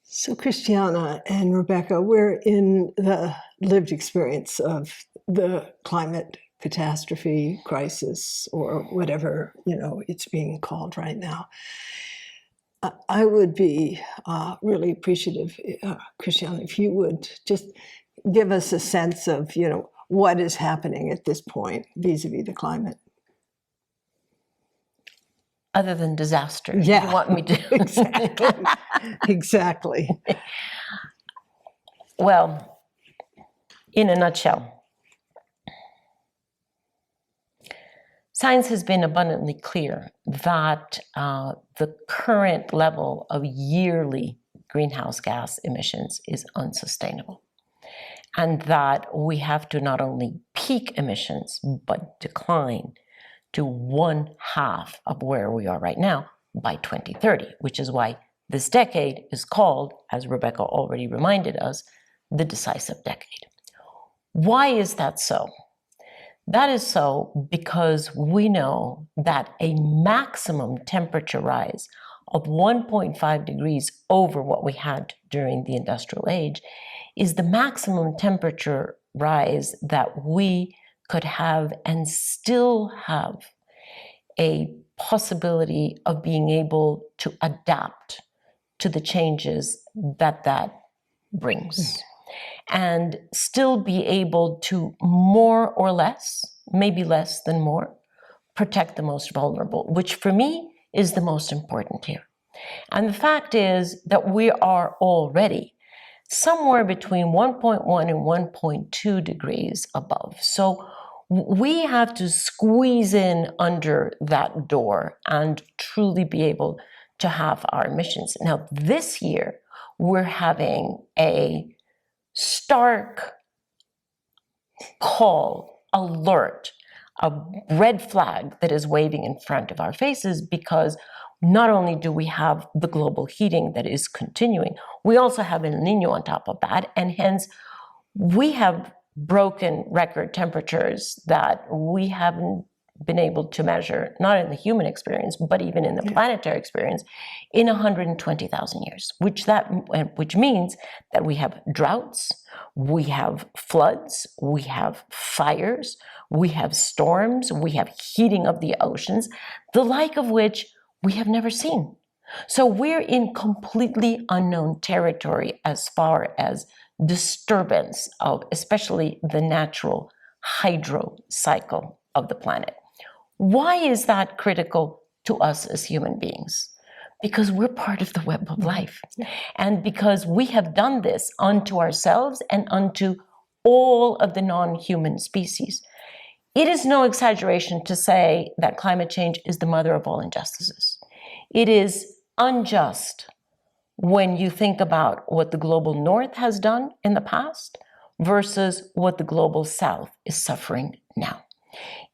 So, Christiana and Rebecca, we're in the lived experience of the climate catastrophe crisis, or whatever it's being called right now. I would be really appreciative, Christiana, if you would just give us a sense of what is happening at this point vis-a-vis the climate. Other than disaster. Yeah, you want me to? Exactly. Well, in a nutshell, science has been abundantly clear that the current level of yearly greenhouse gas emissions is unsustainable, and that we have to not only peak emissions, but decline to 1/2 of where we are right now by 2030, which is why this decade is called, as Rebecca already reminded us, the decisive decade. Why is that so? That is so because we know that a maximum temperature rise of 1.5 degrees over what we had during the industrial age is the maximum temperature rise that we could have and still have a possibility of being able to adapt to the changes that brings, and still be able to more or less, maybe less than more, protect the most vulnerable, which for me is the most important here. And the fact is that we are already somewhere between 1.1 and 1.2 degrees above. So we have to squeeze in under that door and truly be able to have our emissions. Now, this year, we're having a stark call, alert, a red flag that is waving in front of our faces, because not only do we have the global heating that is continuing, we also have El Nino on top of that, and hence we have broken record temperatures that we haven't been able to measure, not in the human experience, but even in the planetary experience, in 120,000 years, which means that we have droughts, we have floods, we have fires, we have storms, we have heating of the oceans, the like of which we have never seen. So we're in completely unknown territory as far as disturbance of especially the natural hydro cycle of the planet. Why is that critical to us as human beings? Because we're part of the web of life. And because we have done this unto ourselves and unto all of the non-human species. It is no exaggeration to say that climate change is the mother of all injustices. It is unjust when you think about what the global north has done in the past versus what the global south is suffering now.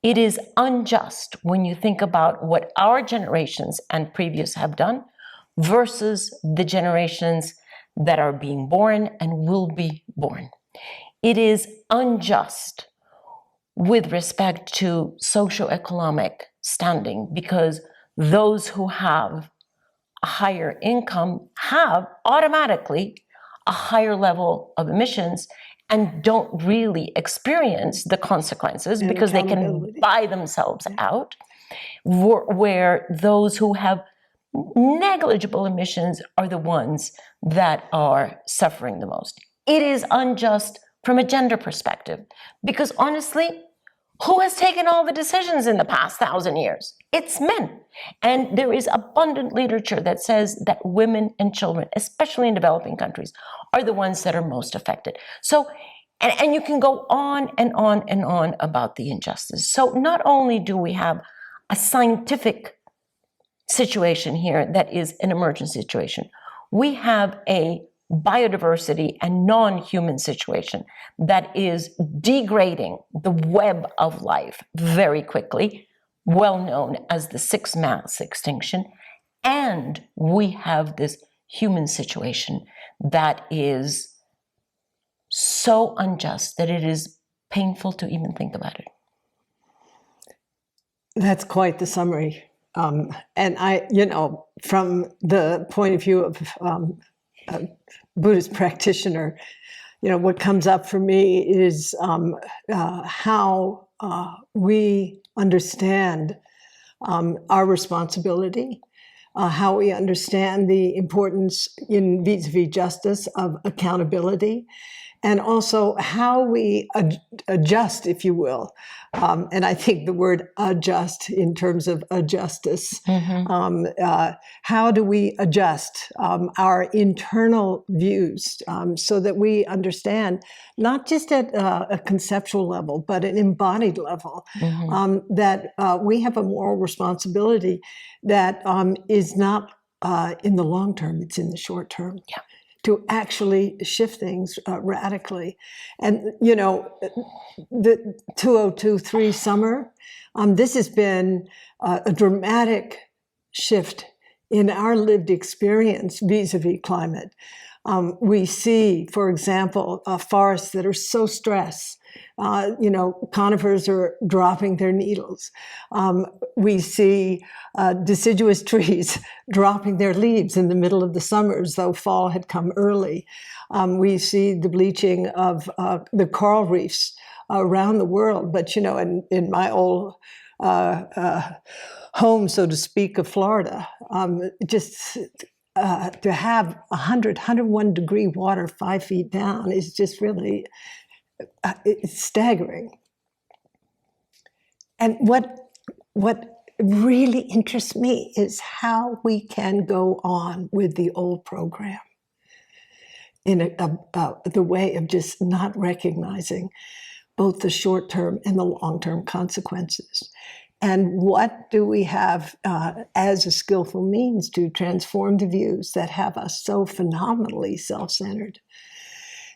It is unjust when you think about what our generations and previous have done versus the generations that are being born and will be born. It is unjust with respect to socioeconomic standing, because those who have a higher income have automatically a higher level of emissions and don't really experience the consequences And because they can buy themselves out, where those who have negligible emissions are the ones that are suffering the most. It is unjust from a gender perspective, because honestly, who has taken all the decisions in the past 1,000 years? It's men. And there is abundant literature that says that women and children, especially in developing countries, are the ones that are most affected. So, and you can go on and on and on about the injustice. So not only do we have a scientific situation here that is an emergent situation, we have a biodiversity and non-human situation that is degrading the web of life very quickly, well known as the sixth mass extinction. And we have this human situation that is so unjust that it is painful to even think about it. That's quite the summary. And from the point of view of a Buddhist practitioner, what comes up for me is how we understand our responsibility, how we understand the importance in vis-a-vis justice of accountability, and also how we adjust, if you will. And I think the word adjust in terms of justice. How do we adjust our internal views so that we understand, not just at a conceptual level, but an embodied level, that we have a moral responsibility that is not in the long term, it's in the short term. Yeah. To actually shift things radically. And, the 2023 summer, this has been a dramatic shift in our lived experience vis-a-vis climate. We see, for example, forests that are so stressed. Conifers are dropping their needles. We see deciduous trees dropping their leaves in the middle of the summers, though fall had come early. We see the bleaching of the coral reefs around the world. But, in my old home, so to speak, of Florida, just to have 101 degree water 5 feet down is just really it's staggering. And what really interests me is how we can go on with the old program in the way of just not recognizing both the short-term and the long-term consequences. And what do we have as a skillful means to transform the views that have us so phenomenally self-centered?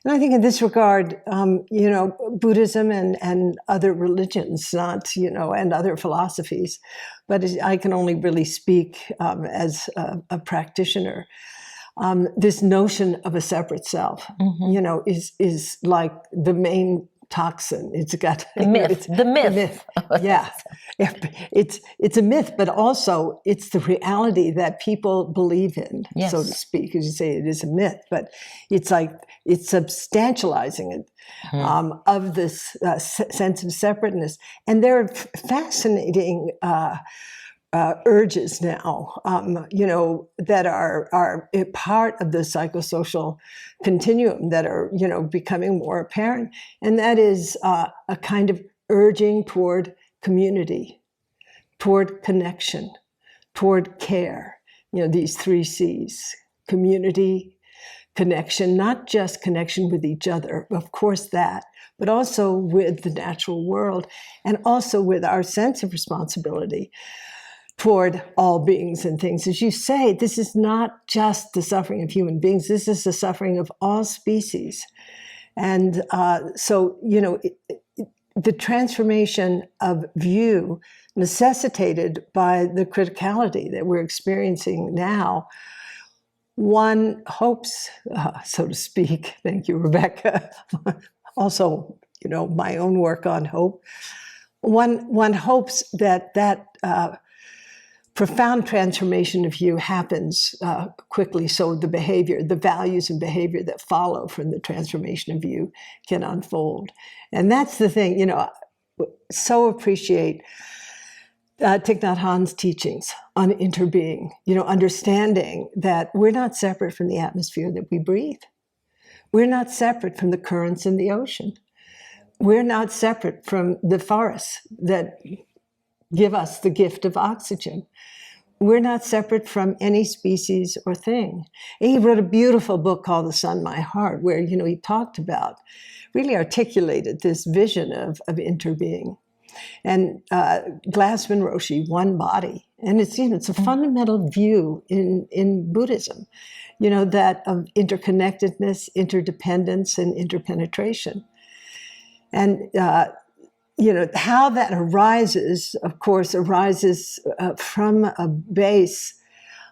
And I think in this regard, Buddhism and other religions, and other philosophies, but I can only really speak as a practitioner. This notion of a separate self, is like the main toxin. It's got the myth. The myth. Yeah, it's a myth, but also it's the reality that people believe in, yes. so to speak. As you say, it is a myth, but it's like it's substantializing it of this sense of separateness. And there are fascinating urges now, that are a part of the psychosocial continuum that are, becoming more apparent. And that is a kind of urging toward community, toward connection, toward care. These 3 C's: community, connection, not just connection with each other, of course that, but also with the natural world, and also with our sense of responsibility toward all beings and things. As you say, this is not just the suffering of human beings, this is the suffering of all species. And so, the transformation of view necessitated by the criticality that we're experiencing now, one hopes, so to speak, thank you, Rebecca, also, my own work on hope, one hopes that profound transformation of view happens quickly, so the behavior, the values and behavior that follow from the transformation of view can unfold. And that's the thing, so appreciate Thich Nhat Hanh's teachings on interbeing, understanding that we're not separate from the atmosphere that we breathe. We're not separate from the currents in the ocean. We're not separate from the forests that give us the gift of oxygen. We're not separate from any species or thing. And he wrote a beautiful book called The Sun, My Heart, where, he talked about, really articulated this vision of interbeing. And Glassman Roshi, one body. And it's a fundamental view in Buddhism, that of interconnectedness, interdependence, and interpenetration. And how that arises, of course, from a base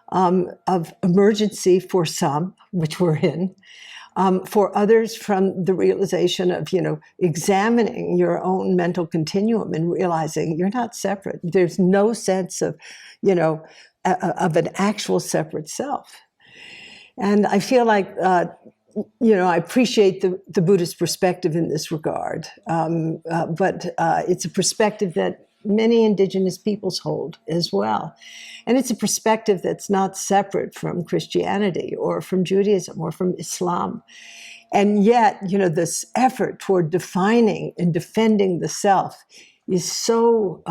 of emergency for some, which we're in, for others from the realization of, examining your own mental continuum and realizing you're not separate. There's no sense of, of an actual separate self. And I feel like, I appreciate the Buddhist perspective in this regard, but it's a perspective that many indigenous peoples hold as well. And it's a perspective that's not separate from Christianity or from Judaism or from Islam. And yet, this effort toward defining and defending the self is so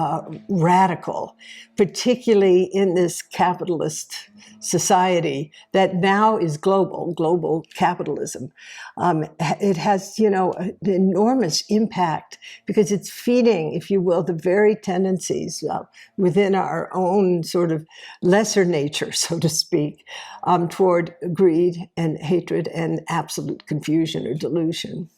radical, particularly in this capitalist society that now is global capitalism. It has, an enormous impact because it's feeding, if you will, the very tendencies within our own sort of lesser nature, so to speak, toward greed and hatred and absolute confusion or delusion.